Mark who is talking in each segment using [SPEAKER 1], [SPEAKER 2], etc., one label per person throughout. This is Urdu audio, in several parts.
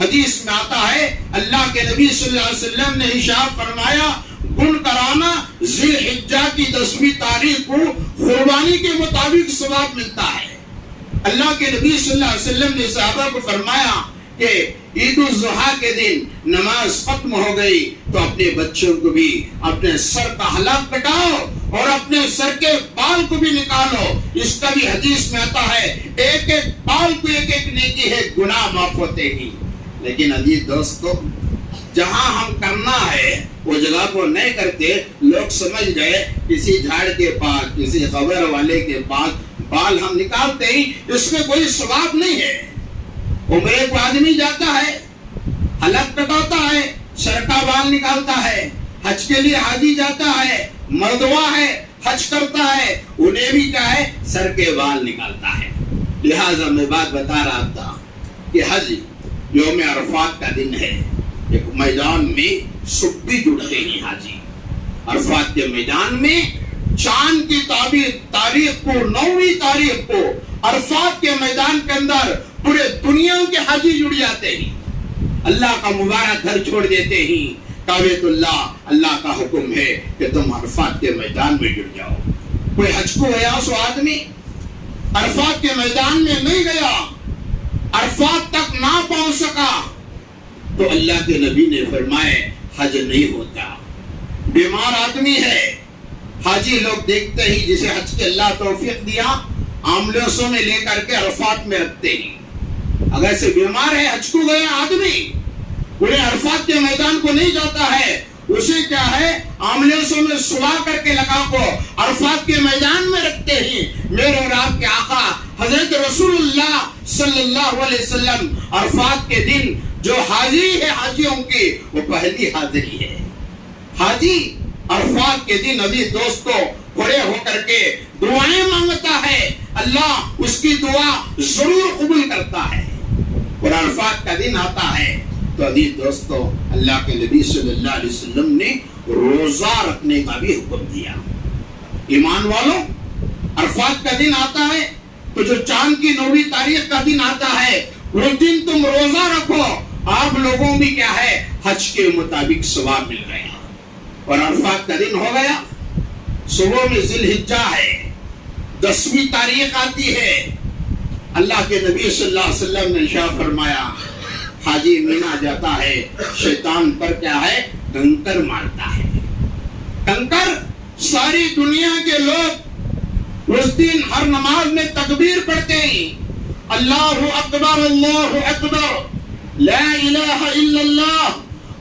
[SPEAKER 1] حدیث میں آتا ہے اللہ کے نبی صلی اللہ علیہ وسلم نے ارشاد فرمایا گن کرانا ذی الحجہ کی 10ویں تاریخ کو قربانی کے مطابق ثواب ملتا ہے۔ اللہ کے نبی صلی اللہ علیہ وسلم نے صحابہ کو فرمایا کہ عید الاضحیٰ کے دن نماز ختم ہو گئی تو اپنے بچوں کو بھی اپنے سر کا حلق کٹاؤ اور اپنے سر کے بال کو بھی نکالو۔ اس کا بھی حدیث میں آتا ہے ایک ایک بال کو ایک ایک نیکی ہے، گناہ معاف ہوتے ہی۔ لیکن عزیز دوستو، جہاں ہم کرنا ہے وہ جگہ کو نہیں کرتے، لوگ سمجھ گئے کسی جھاڑ کے پاس، کسی قبر والے کے پاس بال ہم نکالتے ہی اس میں کوئی ثواب نہیں ہے۔ عمرے کو آدمی جاتا ہے، حلق کٹاتا ہے، سر کا بال نکالتا ہے، حج کے لیے حاجی جاتا ہے، مردوا ہے، حج کرتا ہے، انہیں بھی کیا ہے سر کے بال نکالتا ہے۔ لہٰذا میں بات بتا رہا تھا کہ حج یوم عرفات کا دن ہے، ایک میدان میں سبھی جڑتے ہیں حاجی۔ عرفات کے میدان میں چاند کی تاریخ کو 9ویں تاریخ کو عرفات کے میدان کے اندر پورے دنیا کے حاجی جڑ جاتے ہیں، اللہ کا مبارک گھر چھوڑ دیتے ہیں۔ کعبۃ اللہ کا حکم ہے کہ تم عرفات کے میدان میں جڑ جاؤ۔ کوئی حج کو گیا سو آدمی عرفات کے میدان میں نہیں گیا، عرفات تک نہ پہنچ سکا تو اللہ کے نبی نے فرمائے حج نہیں ہوتا۔ بیمار آدمی ہے، حاجی لوگ دیکھتے ہی جسے حج کے اللہ توفیق دیا ایمبولینسوں میں لے کر کے عرفات میں رکھتے ہیں۔ اگر سے بیمار ہے حج کو گیا آدمی، انہیں عرفات کے میدان کو نہیں جاتا ہے، اسے کیا ہے ایمبولینسوں میں سلا کر کے لگا کو عرفات کے میدان میں رکھتے ہیں۔ میرے اور آپ کے آقا حضرت رسول اللہ صلی اللہ علیہ وسلم عرفات کے دن جو حاجی ہے حاجیوں کی وہ پہلی حاضری ہے۔ حاجی عرفات کے دن عزیز دوستو کھڑے ہو کر کے دعائیں مانگتا ہے، اللہ اس کی دعا ضرور قبول کرتا ہے۔ اور عرفات کا دن آتا ہے تو عزیز دوستو اللہ کے نبی صلی اللہ علیہ وسلم نے روزہ رکھنے کا بھی حکم دیا۔ ایمان والوں، عرفات کا دن آتا ہے تو جو چاند کی 9ویں تاریخ کا دن آتا ہے اس دن تم روزہ رکھو، آپ لوگوں بھی کیا ہے حج کے مطابق ثواب مل گیا۔ اور عرفات کا دن ہو گیا، صبح میں ذی الحجہ ہے، 10ویں تاریخ آتی ہے۔ اللہ کے نبی صلی اللہ علیہ وسلم نے ارشاد فرمایا حاجی مینا جاتا ہے، شیطان پر کیا ہے کنکر مارتا ہے۔ کنکر ساری دنیا کے لوگ اس دن ہر نماز میں تکبیر پڑھتے ہیں، اللہ اکبر اللہ اکبر لا الہ الا اللہ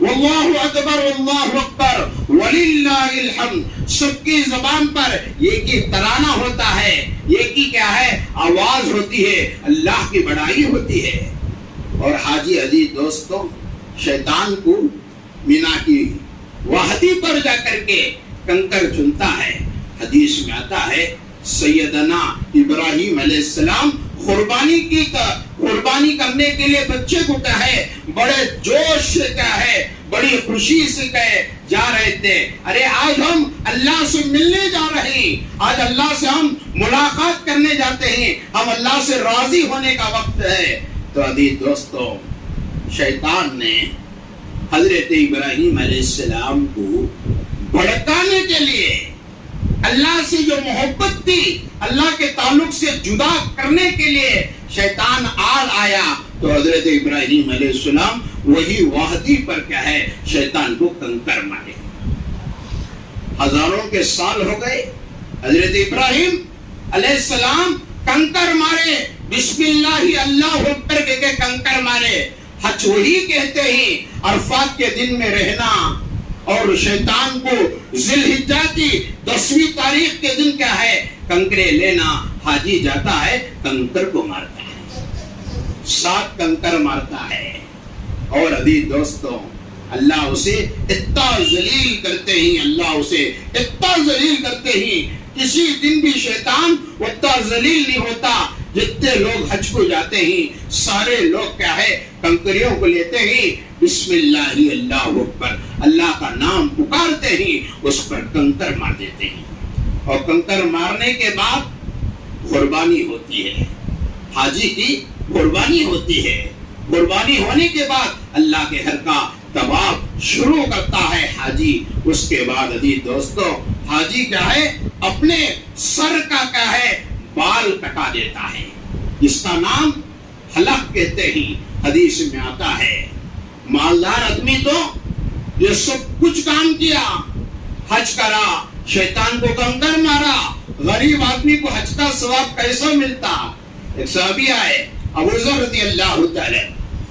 [SPEAKER 1] واللہ اکبر واللہ اکبر وللہ الحمد۔ سب کی زبان پر ایک ہی ترانہ ہوتا ہے، ایک ہی کیا ہے آواز ہوتی ہے، اللہ کی بڑائی ہوتی ہے۔ اور حاجی عزیز دوستو شیطان کو مینا کی وادی پر جا کر کے کنکر چنتا ہے۔ حدیث میں آتا ہے سیدنا ابراہیم علیہ السلام قربانی کرنے کے لیے بچے کو کیا ہے بڑے جوش سے کیا ہے بڑی خوشی سے کہے جا رہے تھے، ارے آج ہم اللہ سے ملنے جا رہے ہیں، آج اللہ سے ہم ملاقات کرنے جاتے ہیں، ہم اللہ سے راضی ہونے کا وقت ہے۔ تو عزیز دوستو شیطان نے حضرت ابراہیم علیہ السلام کو بھڑکانے کے لیے اللہ سے جو محبت تھی اللہ کے تعلق سے جدا کرنے کے لیے شیطان آیا تو حضرت ابراہیم علیہ السلام وہی وادی پر کیا ہے شیطان کو کنکر مارے۔ ہزاروں کے سال ہو گئے، حضرت ابراہیم علیہ السلام کنکر مارے، بسم اللہ اللہ اکبر کہہ کے کنکر مارے۔ حج وہی کہتے ہیں عرفات کے دن میں رہنا، اور شیطان کو ذی الحجہ کی 10ویں تاریخ کے دن کیا ہے کنکرے لینا۔ حاجی جاتا ہے کنکر کو مارتا ہے، 7 کنکر مارتا ہے، اور عزیز دوستوں اللہ اسے اتنا ذلیل کرتے ہیں، اللہ اسے اتنا ذلیل کرتے ہیں، کسی دن بھی شیطان اتنا ذلیل نہیں ہوتا۔ جتنے لوگ حج کو جاتے ہیں سارے لوگ کیا ہے کنکریوں کو لیتے ہیں، بسم اللہ اللہ اکبر اللہ کا نام پکارتے ہیں، اس پر کنکر مار دیتے ہیں، اور کنکر مارنے کے بعد قربانی ہوتی ہے، حاجی کی قربانی ہوتی ہے۔ قربانی ہونے کے بعد اللہ کے گھر کا طواف شروع کرتا ہے حاجی. اس کے بعد عزیز دوستو حاجی کیا ہے اپنے سر کا کیا ہے بال کٹا دیتا ہے, جس کا نام حلق کہتے ہیں. حدیث میں آتا ہے مالدار آدمی تو یہ سب کچھ کام کیا, حج کرا, شیطان کو کنکر مارا, غریب آدمی کو حج کا ثواب کیسا ملتا. ایک صحابی آئے ابو ذر رضی اللہ تعالی,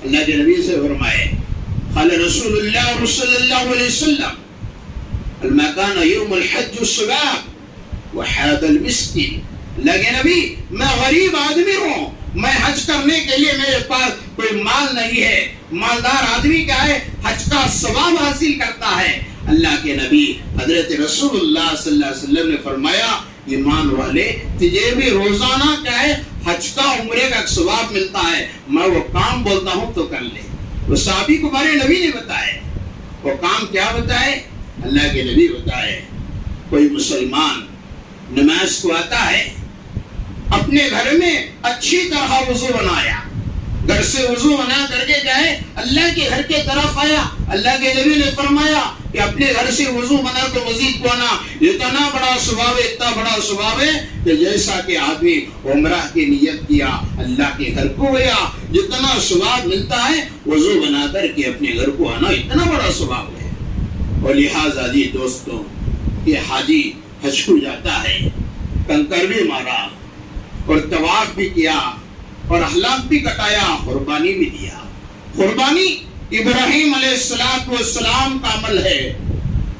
[SPEAKER 1] اللہ کے نبی سے فرمائے قال رسول اللہ صلی اللہ علیہ وسلم المكان يوم الحج الصباح وحاد المسكين. لگے نبی میں غریب آدمی ہوں, میں حج کرنے کے لیے میرے پاس کوئی مال نہیں ہے. مالدار آدمی کیا ہے حج کا ثواب حاصل کرتا ہے. اللہ کے نبی حضرت رسول اللہ صلی اللہ علیہ وسلم نے فرمایا ایمان والے تجھے بھی روزانہ کیا ہے حج کا عمرے کا ثواب ملتا ہے, میں وہ کام بولتا ہوں تو کر لے. وہ صحابی کو ہمارے نبی نے بتائے. وہ کام کیا بتائے؟ اللہ کے نبی بتائے کوئی مسلمان نماز کو آتا ہے, اپنے گھر میں اچھی طرح وضو بنایا, گھر سے وضو بنا کر کے جائے اللہ کے گھر کے طرف آیا. اللہ کے نبی نے فرمایا کہ اپنے گھر سے وضو بنا تو مزید پانا اتنا بڑا ثواب ہے, اتنا بڑا ثواب ہے کہ جیسا کہ آدمی عمرہ کی نیت کیا اللہ کے گھر کو گیا, جتنا ثواب ملتا ہے وضو بنا کر کے اپنے گھر کو آنا اتنا بڑا ثواب ہے. اور لہٰذا جی دوستوں یہ حاجی حج کو جاتا ہے, کنکر بھی مارا اور طواف بھی کیا اور حلق بھی کٹایا, قربانی بھی دیا. قربانی ابراہیم علیہ السلام کا عمل ہے.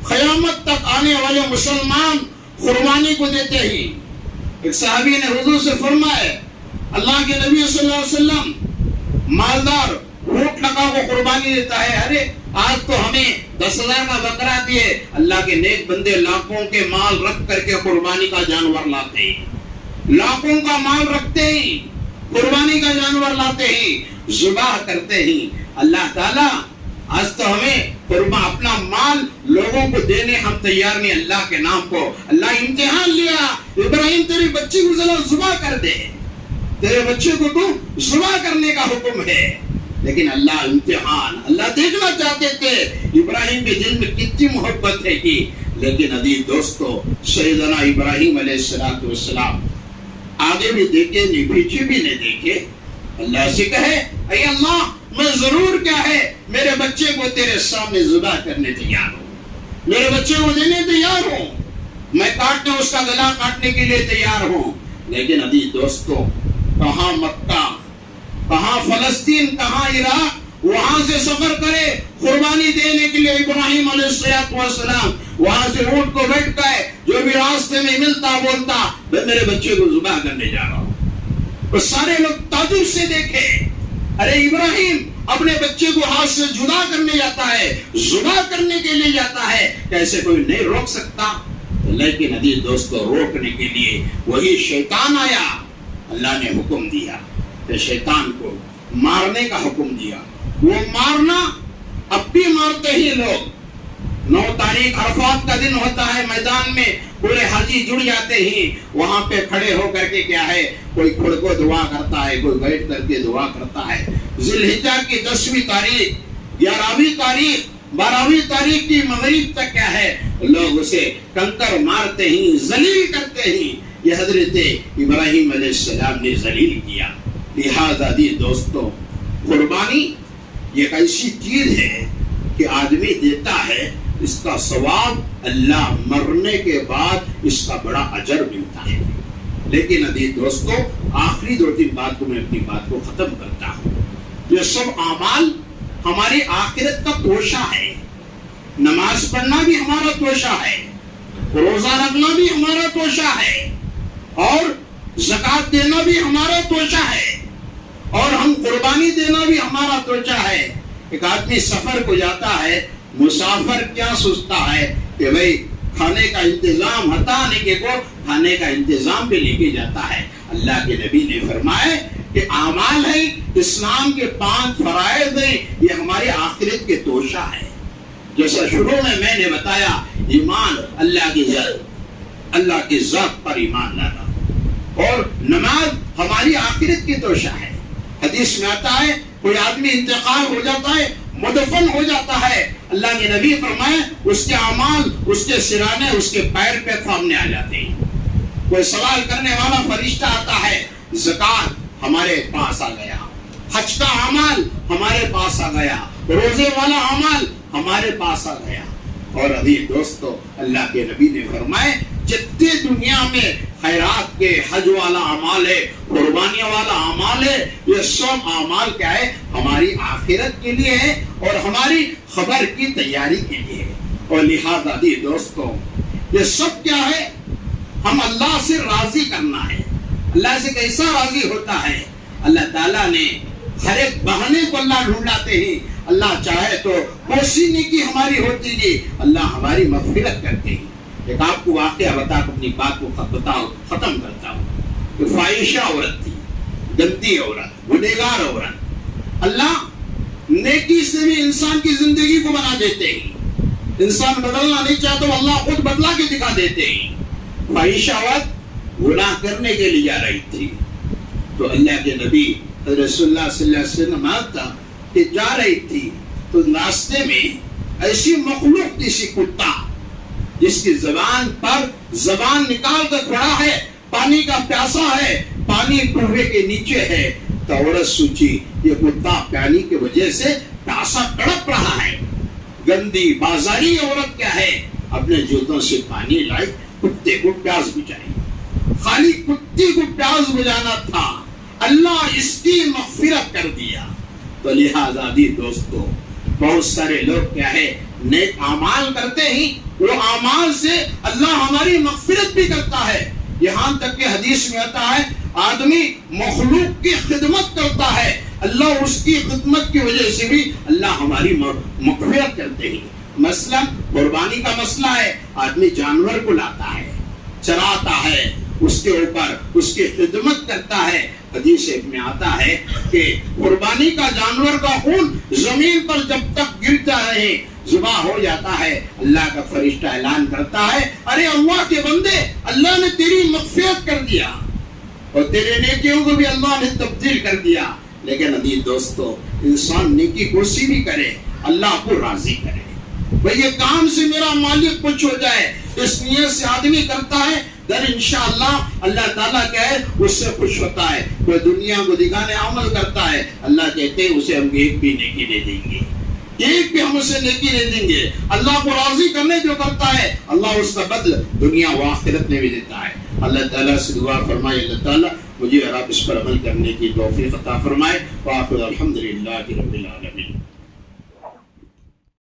[SPEAKER 1] قیامت تک آنے والے مسلمان قربانی کو دیتے ہی. ایک صحابی نے حضور سے فرمایا اللہ کے نبی صلی اللہ علیہ وسلم مالدار اونٹ لگا وہ قربانی دیتا ہے. ارے آج تو ہمیں 10,000 کا بکرا دیے. اللہ کے نیک بندے لاکھوں کے مال رکھ کر کے قربانی کا جانور لاتے ہیں, لاکھوں کا مال رکھتے ہی قربانی کا جانور لاتے ہی ذبح کرتے ہی. اللہ تعالیٰ آج تو ہمیں اپنا مال لوگوں کو دینے ہم تیار نہیں اللہ کے نام کو. اللہ امتحان لیا ابراہیم تیرے بچے کو ذرا ذبح کر دے, تیرے بچے کو تو ذبح کرنے کا حکم ہے. لیکن اللہ امتحان, اللہ دیکھنا چاہتے تھے ابراہیم کے دل میں کتنی محبت ہے کی. لیکن عزیز دوستو سیدنا ابراہیم علیہ السلام آگے بھی دیکھے نہیں پیچھے بھی نہیں دیکھے. اللہ سے کہے اے اللہ میں ضرور کیا ہے میرے بچے کو تیرے سامنے ذبح کرنے تیار ہوں, میرے بچے کو دینے تیار ہوں, میں کاٹنے اس کا گلا کاٹنے کے لیے تیار ہوں. لیکن عزیز دوستو کہاں مکہ, کہاں فلسطین, کہاں عراق, وہاں سے سفر کرے قربانی دینے کے لیے ابراہیم علیہ السلام وہاں سے اونٹ کو بیٹھ گئے, جو بھی راستے میں ملتا بولتا میں میرے بچے کو ذبح کرنے جا رہا ہوں. تو سارے لوگ تعجب سے دیکھے ارے ابراہیم اپنے بچے کو ہاتھ سے جدا کرنے جاتا ہے, ذبح کرنے کے لیے جاتا ہے, کیسے کوئی نہیں روک سکتا. لیکن عزیز دوستو روکنے کے لیے وہی شیطان آیا. اللہ نے حکم دیا کہ شیطان کو مارنے کا حکم دیا. وہ مارنا اب بھی مارتے ہی لوگ. 9 تاریخ عرفات کا دن ہوتا ہے, میدان میں پورے حاجی جڑ جاتے ہی وہاں پہ کھڑے ہو کر کے کیا ہے کوئی کھڑ کو دعا کرتا ہے, کوئی بیٹھ کر کے دعا کرتا ہے. ذی الحجہ کی 10ویں تاریخ, 11ویں تاریخ, 12ویں تاریخ کی مغرب تک کیا ہے لوگ اسے کنکر مارتے ہی ذلیل کرتے ہی. یہ حضرت ابراہیم علیہ السلام نے ذلیل کیا. لہذا عزیز دوستو قربانی یہ ایسی چیز ہے کہ آدمی دیتا ہے, اس کا ثواب اللہ مرنے کے بعد اس کا بڑا اجر ملتا ہے. لیکن عزیز دوستو آخری 2-3 بات کو میں اپنی بات کو ختم کرتا ہوں. یہ سب اعمال ہماری آخرت کا توشہ ہے. نماز پڑھنا بھی ہمارا توشہ ہے, روزہ رکھنا بھی ہمارا توشہ ہے, اور زکات دینا بھی ہمارا توشہ ہے, اور ہم قربانی دینا بھی ہمارا توشہ ہے. ایک آدمی سفر کو جاتا ہے, مسافر کیا سوچتا ہے کہ بھئی کھانے کا انتظام ہٹانے کے کو کھانے کا انتظام پہ لے کے جاتا ہے. اللہ کے نبی نے فرمایا کہ اعمال ہے اسلام کے 5 فرائض ہیں, یہ ہمارے آخرت کے توشہ ہے. جیسا شروع میں نے بتایا ایمان اللہ کی ذات پر ایمان لانا, اور نماز ہماری آخرت کی توشہ ہے. حدیث میں آتا ہے کوئی آدمی انتقال ہو جاتا ہے، مدفن ہو جاتا ہے، اللہ کے نبی فرمائے اس کے اعمال، اس کے سرانے اس کے پیر پہ سامنے آ جاتے ہیں۔ کوئی سوال کرنے والا فرشتہ آتا ہے، زکات ہمارے پاس آ گیا، حج کا اعمال ہمارے پاس آ گیا، روزے والا اعمال ہمارے پاس آ گیا۔ اور ابھی دوستو اللہ کے نبی نے فرمائے جتنے دنیا میں خیرات کے حج والا اعمال ہے، قربانیاں والا اعمال ہے، یہ سب اعمال کیا ہے؟ ہماری آخرت کے لیے ہے اور ہماری خبر کی تیاری کے لیے ہے۔ اور لہذا دی دوستو یہ سب کیا ہے؟ ہم اللہ سے راضی کرنا ہے۔ اللہ سے کیسا راضی ہوتا ہے؟ اللہ تعالیٰ نے ہر ایک بہانے کو اللہ ڈھونڈاتے ہیں۔ اللہ چاہے تو کوسی نیکی ہماری ہوتی ہے، اللہ ہماری مغفرت کرتے ہیں۔ ایک آپ کو واقعہ بتا کر اپنی بات کو ختم کرتا ہوں کہ فاحشہ عورت تھی، گندی عورت، گنہگار عورت۔ اللہ نیکی سے بھی انسان کی زندگی کو بنا دیتے ہیں۔ انسان بدلنا نہیں چاہتا تو اللہ خود بدلا کے دکھا دیتے ہیں۔ فاحشہ عورت گناہ کرنے کے لیے جا رہی تھی تو اللہ کے نبی رسول اللہ صلی اللہ علیہ وسلم آتا کہ جا رہی تھی تو راستے میں ایسی مخلوق کسی کتا جس کی زبان پر زبان نکال کر کھڑا ہے، پانی کا پیاسا ہے، پانی کنویں کے نیچے ہے، تو عورت سوچی یہ کتا پانی کی وجہ سے پیاسا تڑپ رہا ہے۔ گندی بازاری عورت کیا ہے؟ اپنے جوتوں سے پانی لائی، کتے کو پیاس بجھائی۔ خالی کتے کو پیاس بجھانا تھا، اللہ اس کی مغفرت کر دیا۔ تو لہذا دی دوستو بہت سارے لوگ کیا ہے؟ نیک اعمال کرتے ہیں، وہ اعمال سے اللہ ہماری مغفرت بھی کرتا ہے۔ یہاں تک کہ حدیث میں آتا ہے آدمی مخلوق کی خدمت کرتا ہے، اللہ اس کی خدمت کی وجہ سے بھی اللہ ہماری مغفرت کرتے ہیں۔ مثلا قربانی کا مسئلہ ہے، آدمی جانور کو لاتا ہے، چراتا ہے، اس کے اوپر اس کی خدمت کرتا ہے۔ حدیث میں آتا ہے کہ قربانی کا جانور کا خون زمین پر جب تک گرتا ہے، ذبح ہو جاتا ہے، اللہ کا فرشتہ اعلان کرتا ہے ارے اللہ کے بندے، اللہ نے تیری مغفرت کر دیا اور تیرے نیکیوں کو بھی اللہ نے تبدیل کر دیا۔ لیکن ابھی دوستو انسان نیکی کوشش بھی کرے، اللہ کو راضی کرے، بھئی یہ کام سے میرا مالک کچھ ہو جائے، اس نیت سے آدمی کرتا ہے در انشاءاللہ اللہ تعالیٰ کیا ہے اس سے خوش ہوتا ہے۔ کوئی دنیا کو دکھانے عمل کرتا ہے، اللہ کہتے ہیں اسے ہم ایک بھی نیکی دے دیں گے، ایک بھی ہم اسے نیکی دے دیں گے۔ اللہ کو راضی کرنے جو کرتا ہے اللہ اس کا بدل دنیا و آخرت میں بھی دیتا ہے۔ اللہ تعالیٰ سے دعا فرمائے اللہ تعالیٰ مجھے اور آپ اس پر عمل کرنے کی توفیق عطا فرمائے۔ وآخر الحمدللہ رب العالمین۔